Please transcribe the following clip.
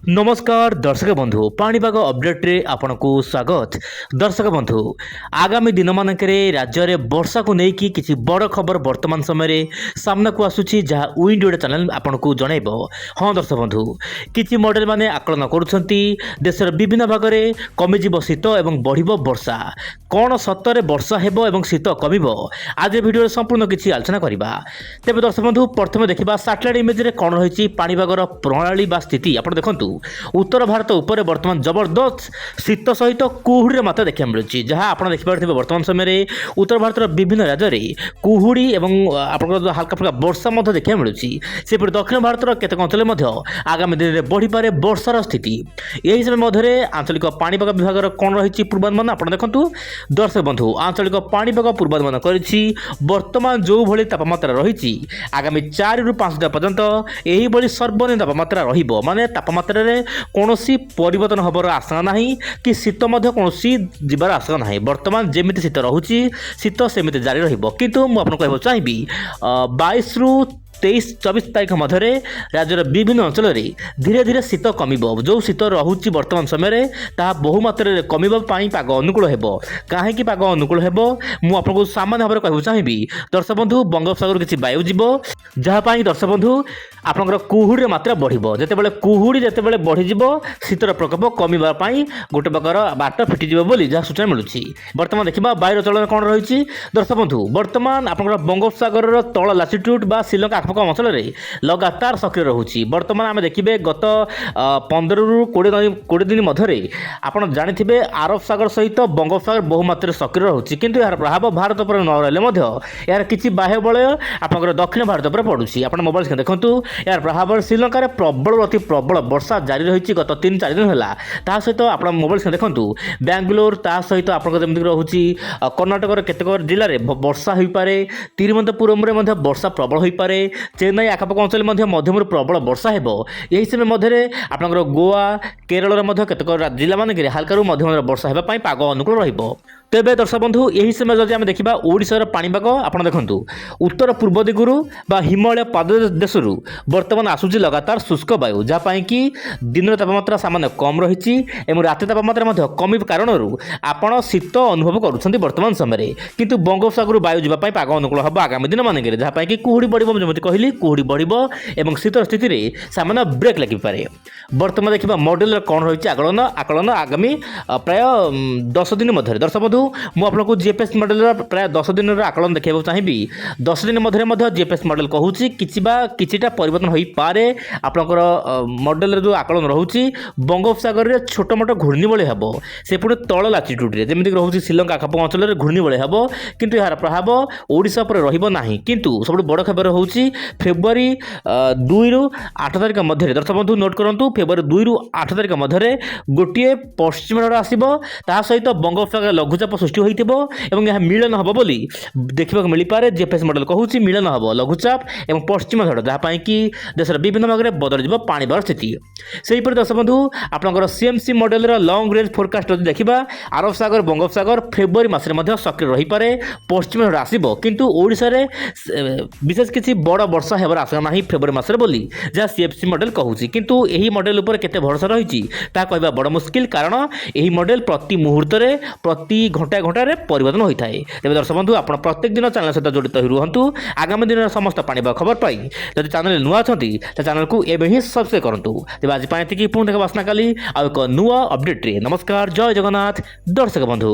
नमस्कार दर्शक बंधु पाणीपाग अपडेट्रे आपनको स्वागत। दर्शक बंधु आगामी दिन मानकरे राज्य में वर्षा को लेकिन किसी बड़ खबर वर्तमान समय सामना को आसूची जहाँ विंड ओडिया चैनल आपको जनइब। हाँ दर्शक बंधु किसी मॉडल माने आकलन करुछंती देशर विभिन्न भाग में कमिजिब शीत एवं बढ़िब वर्षा कौन सतरे वर्षा हेबो एवं शीत कमिब आज भिडियो संपूर्ण किसी आलोचना करबा। तेबे दर्शक बंधु प्रथम देखा सैटेलाइट इमेज रे कौन रही पाणीपागर प्रणाली बा स्थिति आप देखु उत्तर भारत उपर वर्तमान जबरदस्त शीत सहित कुहुड़ी मात्रा देखा मिलूँ जहाँ आप देखिए वर्तमान समय उत्तर भारत विभिन्न राज्य में कुहुड़ी और हल्का फुल्का वर्षा देखा मिलूँ। सेपरि दक्षिण भारत केतक अंचल आगामी दिन में बढ़ी पारे वर्षार स्थिति। यही समय आंचलिक पाणीपाग विभाग कौन रही पूर्वानुमान आप देखु। दर्शक बंधु आंचलिक पाणीपाग पूर्वानुमान करिछि वर्तमान जो भली तापमात्रा रही आगामी 4 ରୁ 5 दिन पर्यंत यही सर्वनिम्न तापमात्रा रहिबो माने तापमात्रा रे कौनसी परिवर्तन हबार आशंका नहीं कि शीत कौनसी जीवार आशंका नहीं। वर्तमान जमी शीत रोचे शीत सेमती जारी रहिबो किंतु मु आपको कहबो चाहिबी 22 ରୁ 23-24 तारीख मध्य राज्यर विभिन्न अंचल धीरे धीरे शीत कमिब। जो शीत रोचे वर्तमान समय बहुमात्रा कमिबाई पाग अनुकूल हेबो। कहीं पाग अनुकूल हेबो मु आपको सामान्य भाव कहबो चाहिबी। दर्शक बंधु बंगोपसागर किसी वायु जीव जहाँपाई दर्शक बंधु आपंकर कुहुड़ी मात्रा बढ़िबो। जेतेबेले कुहुड़ी जेतेबेले बढ़ीजिबो शीतर प्रकोप कमिबाई गोटे प्रकार बाट फिटिजिबो बोली जहाँ सूचना मिलुछि। वर्तमान देखिबा वायुर चलन कौन रही दर्शक बंधु वर्तमान आपंकर बंगोपसागर तल लाटिट्यूड बा श्रीलंका आखपाख अंचल लगातार सक्रिय रोचे। वर्तमान आम देखिए गत 15 ରୁ 20 दिन मध्य आप जानी आरब सागर सहित बंगोपसागर बहुमात्रा सक्रिय रोचे किंतु यार प्रभाव भारत पर न रही यार किसी बाह्य बलय आप दक्षिण भारत पर पड़ुछि। आप मोबाइल स्क्रीन देखु यार प्रभाव श्रीलंकार प्रबल अति प्रबल वर्षा जारी रही गत 3-4 दिन है। सहित आप मोबाइल स्क्रीन देखु बेंगलोर ता सहित आप रोचे कर्णाटक केतक जिले में वर्षा हो पाए। तिरुवनंतपुरम में वर्षा प्रबल हो पाए। चेन्नई आखपाख अंचल मध्यम प्रबल वर्षा हेबो। यही समय मध्य आपंकर गोवा केरल केतक जिला मान हल्का मध्यम वर्षा होगापाई पाग अनुकूल रहिबो। तेबे दर्शक बंधु यही समय जदि आम देखा ओडिशार पाणीपाग आप देखु उत्तर पूर्व दिगुरु बा हिमालय प्रदेश वर्तमान आसूची लगातार शुष्क वायु जहाँपाई कि दिन तापमात्रा सामान्य कम रही राति तापमात्रा कम कारण आपण शीत अनुभव करुँच वर्तमान समय किंतु बंगोपसागर वायु जावाई पाग अनुकूल हम आगामी दिन मानक जहाँपाई कि कुहुड़ी बढ़ जमी कहली कुहुड़ी बढ़ और शीत स्थिति में सामान्य ब्रेक लगिपे। वर्तमान देखा मॉडल कौन रही आकलन आगामी प्राय 10 दिन मध्य दर्शक बंधु मुझे जीएपीएस मॉडल प्राय 10 दिन आकलन देखा चाहिए। 10 दिन मध्य जीएपीएस मॉडल कहूँ किछिटा परिवर्तन हो पारे। आपंकर मॉडल जो आकलन रोचे बंगोपसागर में छोट मोट घूर्णी बलय हम से पुणी तल लाटिट्यूड जमी रोचे श्रीलंका आखपाख अंचल घूर्णी बलय हम किंतु यार प्रभाव ओडिशा पर रही किंतु सब बड़ खबर हूँ फेब्रुआरी 2 ରୁ 8 तारीख मध्य दर्शक बंधु नोट करूँ फेब्रुआरी 2 ରୁ 8 तारीख मध्य गोटे पश्चिम ढड़ आसो ता सहित बंगोपसागर लघुचाप सृष्टि होइतिबो एवं यह मिलन हबो बोली देखा मिल पारे। जीएपीएस मॉडल कहूँ मिलन हम लघुचाप एवं पश्चिम झड़ जहाँपाई कि देशर विभिन्न भाग में बदल जाव पाणीपाग स्थिति। सेहीपरि दर्शक बंधु आपंकर CMC model long range forecast देखा आरब सागर बंगोपसागर फेब्रुआरी मसरे सक्रिय रही पारे पश्चिम झड़ आसो किंतु ओडिशा रे विशेष किसी बड़ वर्षा होबार आशंका नहीं फेब्रुआरी मसरे बोली जहाँ सीएमसी मॉडल कहूँ किंतु यही मॉडल उपर केते भरोसा रही कहवा बड़ मुस्किल कारण यही मॉडल प्रति मुहूर्त प्रति घंटा परिवर्तन होता है। तेज दर्शक बंधु आप प्रत्येक दिन चैनल सहित जड़ित रुहतु आगामी दिन समस्त पाणीपाग खबर पाई जब चैनल नुआ अच्छी चैनल को एवं ही सब्सक्राइब करूँ। तेज आज पुणी देखा आसना काली एक नुआ अपडेट। नमस्कार जय जगन्नाथ दर्शक बंधु।